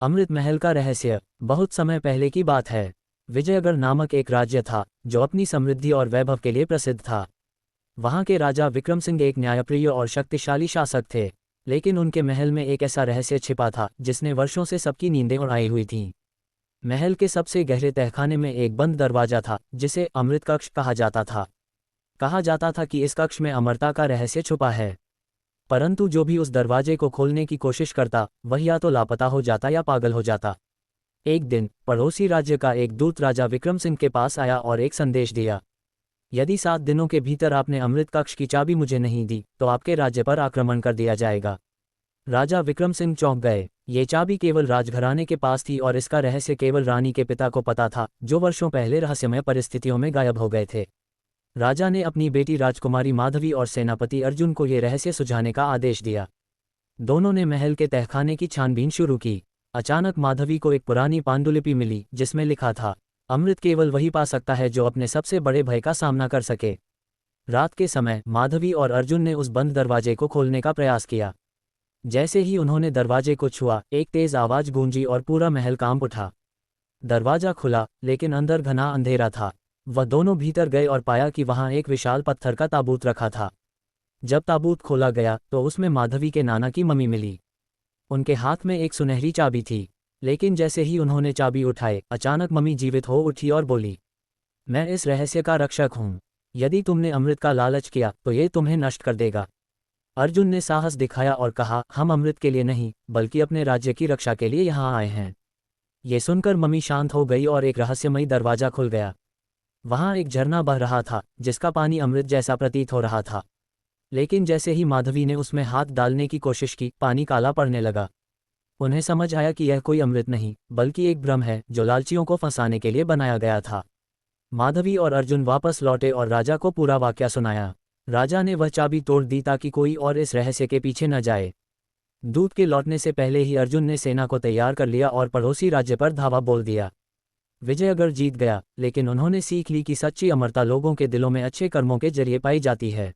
अमृत महल का रहस्य। बहुत समय पहले की बात है। विजयगढ़ नामक एक राज्य था जो अपनी समृद्धि और वैभव के लिए प्रसिद्ध था। वहां के राजा विक्रम सिंह एक न्यायप्रिय और शक्तिशाली शासक थे। लेकिन उनके महल में एक ऐसा रहस्य छिपा था जिसने वर्षों से सबकी नींदें उड़ाई हुई थीं। महल के सबसे गहरे तहखाने में एक बंद दरवाजा था जिसे अमृत कक्ष कहा जाता था। कहा जाता था कि इस कक्ष में अमरता का रहस्य छुपा है। परंतु जो भी उस दरवाजे को खोलने की कोशिश करता वह या तो लापता हो जाता या पागल हो जाता। एक दिन पड़ोसी राज्य का एक दूत राजा विक्रम सिंह के पास आया और एक संदेश दिया। यदि 7 दिनों के भीतर आपने अमृत कक्ष की चाबी मुझे नहीं दी तो आपके राज्य पर आक्रमण कर दिया जाएगा। राजा विक्रम सिंह चौंक गए। ये चाबी केवल राजघराने के पास थी और इसका रहस्य केवल रानी के पिता को पता था, जो वर्षों पहले रहस्यमय परिस्थितियों में गायब हो गए थे। राजा ने अपनी बेटी राजकुमारी माधवी और सेनापति अर्जुन को ये रहस्य सुझाने का आदेश दिया। दोनों ने महल के तहखाने की छानबीन शुरू की। अचानक माधवी को एक पुरानी पांडुलिपि मिली जिसमें लिखा था, अमृत केवल वही पा सकता है जो अपने सबसे बड़े भय का सामना कर सके। रात के समय माधवी और अर्जुन ने उस बंद दरवाजे को खोलने का प्रयास किया। जैसे ही उन्होंने दरवाजे को छुआ, एक तेज आवाज गूंजी और पूरा महल कांप उठा। दरवाजा खुला, लेकिन अंदर घना अंधेरा था। वह दोनों भीतर गए और पाया कि वहां एक विशाल पत्थर का ताबूत रखा था। जब ताबूत खोला गया तो उसमें माधवी के नाना की मम्मी मिली। उनके हाथ में एक सुनहरी चाबी थी। लेकिन जैसे ही उन्होंने चाबी उठाई, अचानक मम्मी जीवित हो उठी और बोली, मैं इस रहस्य का रक्षक हूँ। यदि तुमने अमृत का लालच किया तो ये तुम्हें नष्ट कर देगा। अर्जुन ने साहस दिखाया और कहा, हम अमृत के लिए नहीं बल्कि अपने राज्य की रक्षा के लिए यहाँ आए हैं। ये सुनकर मम्मी शांत हो गई और एक रहस्यमयी दरवाजा खुल गया। वहां एक झरना बह रहा था जिसका पानी अमृत जैसा प्रतीत हो रहा था। लेकिन जैसे ही माधवी ने उसमें हाथ डालने की कोशिश की, पानी काला पड़ने लगा। उन्हें समझ आया कि यह कोई अमृत नहीं बल्कि एक भ्रम है जो लालचियों को फंसाने के लिए बनाया गया था। माधवी और अर्जुन वापस लौटे और राजा को पूरा वाकया सुनाया। राजा ने वह चाबी तोड़ दी ताकि कोई और इस रहस्य के पीछे न जाए। दूत के लौटने से पहले ही अर्जुन ने सेना को तैयार कर लिया और पड़ोसी राज्य पर धावा बोल दिया। विजयगढ़ जीत गया, लेकिन उन्होंने सीख ली कि सच्ची अमरता लोगों के दिलों में अच्छे कर्मों के जरिए पाई जाती है।